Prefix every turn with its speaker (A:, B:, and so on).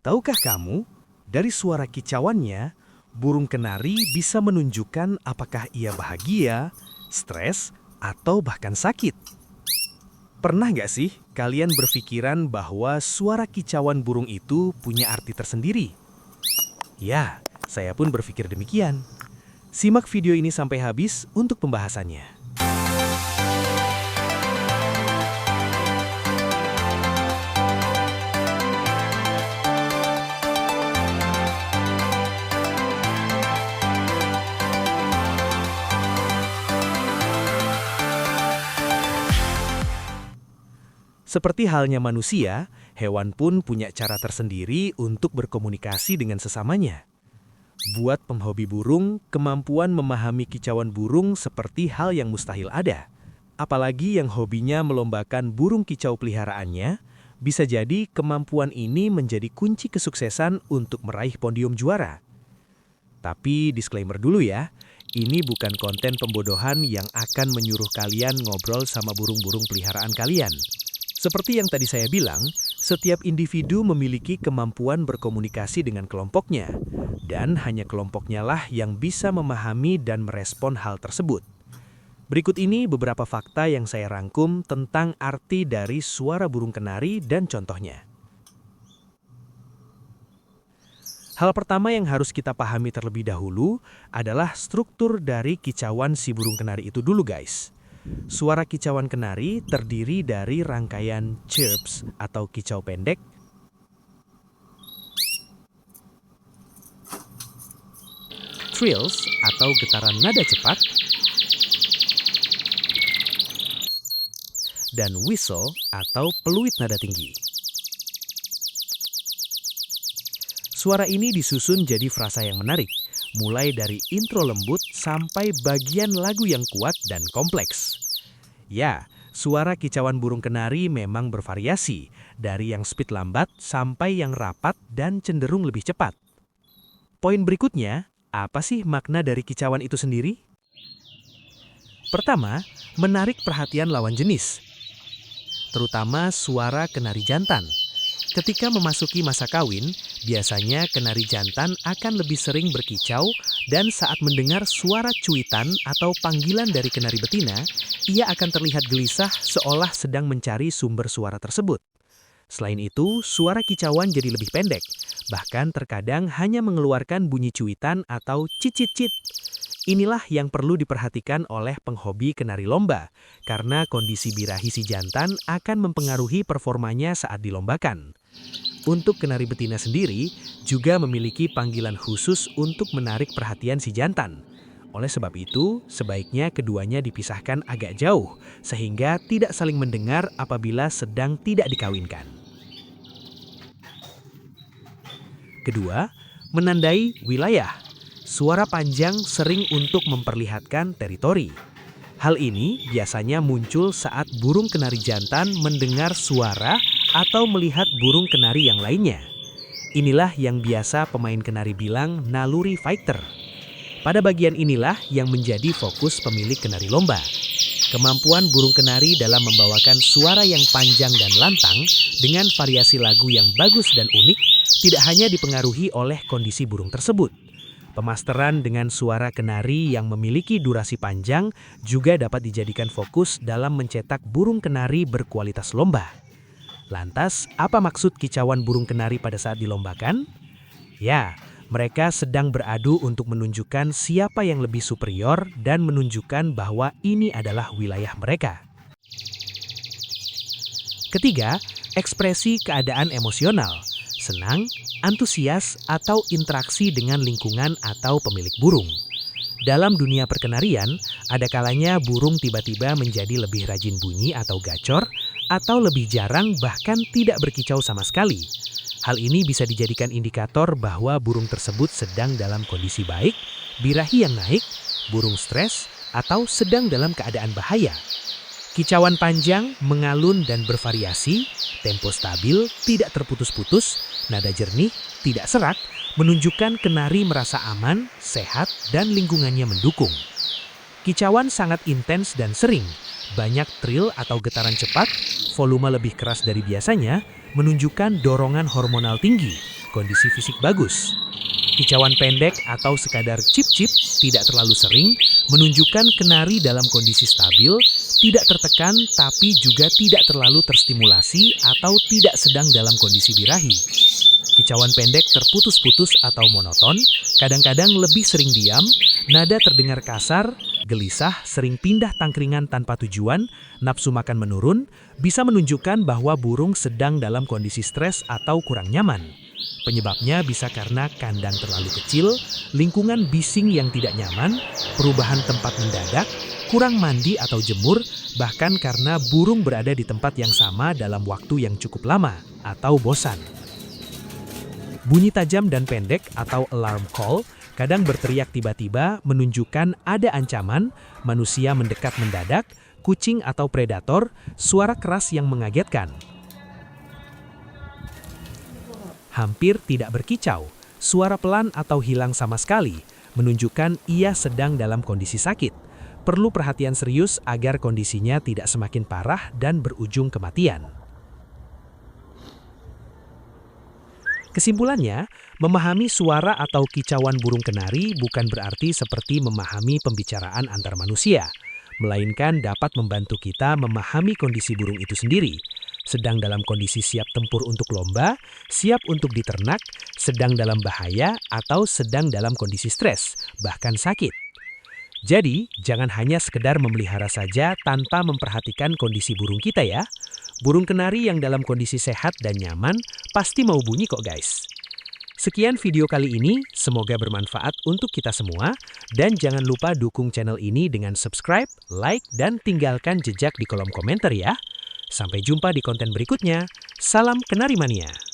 A: Tahukah kamu, dari suara kicauannya, burung kenari bisa menunjukkan apakah ia bahagia, stres, atau bahkan sakit. Pernah nggak sih kalian berpikiran bahwa suara kicauan burung itu punya arti tersendiri? Ya, saya pun berpikir demikian. Simak video ini sampai habis untuk pembahasannya. Seperti halnya manusia, hewan pun punya cara tersendiri untuk berkomunikasi dengan sesamanya. Buat penghobi burung, kemampuan memahami kicauan burung seperti hal yang mustahil ada. Apalagi yang hobinya melombakan burung kicau peliharaannya, bisa jadi kemampuan ini menjadi kunci kesuksesan untuk meraih podium juara. Tapi disclaimer dulu ya, ini bukan konten pembodohan yang akan menyuruh kalian ngobrol sama burung-burung peliharaan kalian. Seperti yang tadi saya bilang, setiap individu memiliki kemampuan berkomunikasi dengan kelompoknya, dan hanya kelompoknya lah yang bisa memahami dan merespon hal tersebut. Berikut ini beberapa fakta yang saya rangkum tentang arti dari suara burung kenari dan contohnya. Hal pertama yang harus kita pahami terlebih dahulu adalah struktur dari kicauan si burung kenari itu dulu guys. Suara kicauan kenari terdiri dari rangkaian chirps atau kicau pendek, trills atau getaran nada cepat, dan whistle atau peluit nada tinggi. Suara ini disusun jadi frasa yang menarik, mulai dari intro lembut sampai bagian lagu yang kuat dan kompleks. Ya, suara kicauan burung kenari memang bervariasi, dari yang speed lambat sampai yang rapat dan cenderung lebih cepat. Poin berikutnya, apa sih makna dari kicauan itu sendiri? Pertama, menarik perhatian lawan jenis, terutama suara kenari jantan. Ketika memasuki masa kawin, biasanya kenari jantan akan lebih sering berkicau dan saat mendengar suara cuitan atau panggilan dari kenari betina, ia akan terlihat gelisah seolah sedang mencari sumber suara tersebut. Selain itu, suara kicauan jadi lebih pendek, bahkan terkadang hanya mengeluarkan bunyi cuitan atau cicit-cit. Inilah yang perlu diperhatikan oleh penghobi kenari lomba, karena kondisi birahi si jantan akan mempengaruhi performanya saat dilombakan. Untuk kenari betina sendiri, juga memiliki panggilan khusus untuk menarik perhatian si jantan. Oleh sebab itu, sebaiknya keduanya dipisahkan agak jauh, sehingga tidak saling mendengar apabila sedang tidak dikawinkan. Kedua, menandai wilayah. Suara panjang sering untuk memperlihatkan teritori. Hal ini biasanya muncul saat burung kenari jantan mendengar suara atau melihat burung kenari yang lainnya. Inilah yang biasa pemain kenari bilang naluri fighter. Pada bagian inilah yang menjadi fokus pemilik kenari lomba. Kemampuan burung kenari dalam membawakan suara yang panjang dan lantang dengan variasi lagu yang bagus dan unik tidak hanya dipengaruhi oleh kondisi burung tersebut. Pemasteran dengan suara kenari yang memiliki durasi panjang juga dapat dijadikan fokus dalam mencetak burung kenari berkualitas lomba. Lantas, apa maksud kicauan burung kenari pada saat dilombakan? Ya, mereka sedang beradu untuk menunjukkan siapa yang lebih superior dan menunjukkan bahwa ini adalah wilayah mereka. Ketiga, ekspresi keadaan emosional. Senang, antusias, atau interaksi dengan lingkungan atau pemilik burung. Dalam dunia perkenarian, ada kalanya burung tiba-tiba menjadi lebih rajin bunyi atau gacor, atau lebih jarang bahkan tidak berkicau sama sekali. Hal ini bisa dijadikan indikator bahwa burung tersebut sedang dalam kondisi baik, birahi yang naik, burung stres, atau sedang dalam keadaan bahaya. Kicauan panjang, mengalun dan bervariasi, tempo stabil, tidak terputus-putus, nada jernih, tidak serak, menunjukkan kenari merasa aman, sehat, dan lingkungannya mendukung. Kicauan sangat intens dan sering, banyak trill atau getaran cepat, volume lebih keras dari biasanya, menunjukkan dorongan hormonal tinggi, kondisi fisik bagus. Kicauan pendek atau sekadar cip-cip tidak terlalu sering menunjukkan kenari dalam kondisi stabil, tidak tertekan tapi juga tidak terlalu terstimulasi atau tidak sedang dalam kondisi birahi. Kicauan pendek terputus-putus atau monoton, kadang-kadang lebih sering diam, nada terdengar kasar, gelisah, sering pindah tangkringan tanpa tujuan, nafsu makan menurun, bisa menunjukkan bahwa burung sedang dalam kondisi stres atau kurang nyaman. Penyebabnya bisa karena kandang terlalu kecil, lingkungan bising yang tidak nyaman, perubahan tempat mendadak, kurang mandi atau jemur, bahkan karena burung berada di tempat yang sama dalam waktu yang cukup lama, atau bosan. Bunyi tajam dan pendek atau alarm call kadang berteriak tiba-tiba menunjukkan ada ancaman, manusia mendekat mendadak, kucing atau predator, suara keras yang mengagetkan. Hampir tidak berkicau, suara pelan atau hilang sama sekali, menunjukkan ia sedang dalam kondisi sakit. Perlu perhatian serius agar kondisinya tidak semakin parah dan berujung kematian. Kesimpulannya, memahami suara atau kicauan burung kenari bukan berarti seperti memahami pembicaraan antar manusia, melainkan dapat membantu kita memahami kondisi burung itu sendiri. Sedang dalam kondisi siap tempur untuk lomba, siap untuk diternak, sedang dalam bahaya, atau sedang dalam kondisi stres, bahkan sakit. Jadi, jangan hanya sekedar memelihara saja tanpa memperhatikan kondisi burung kita ya. Burung kenari yang dalam kondisi sehat dan nyaman pasti mau bunyi kok guys. Sekian video kali ini, semoga bermanfaat untuk kita semua. Dan jangan lupa dukung channel ini dengan subscribe, like, dan tinggalkan jejak di kolom komentar ya. Sampai jumpa di konten berikutnya. Salam Kenari Mania.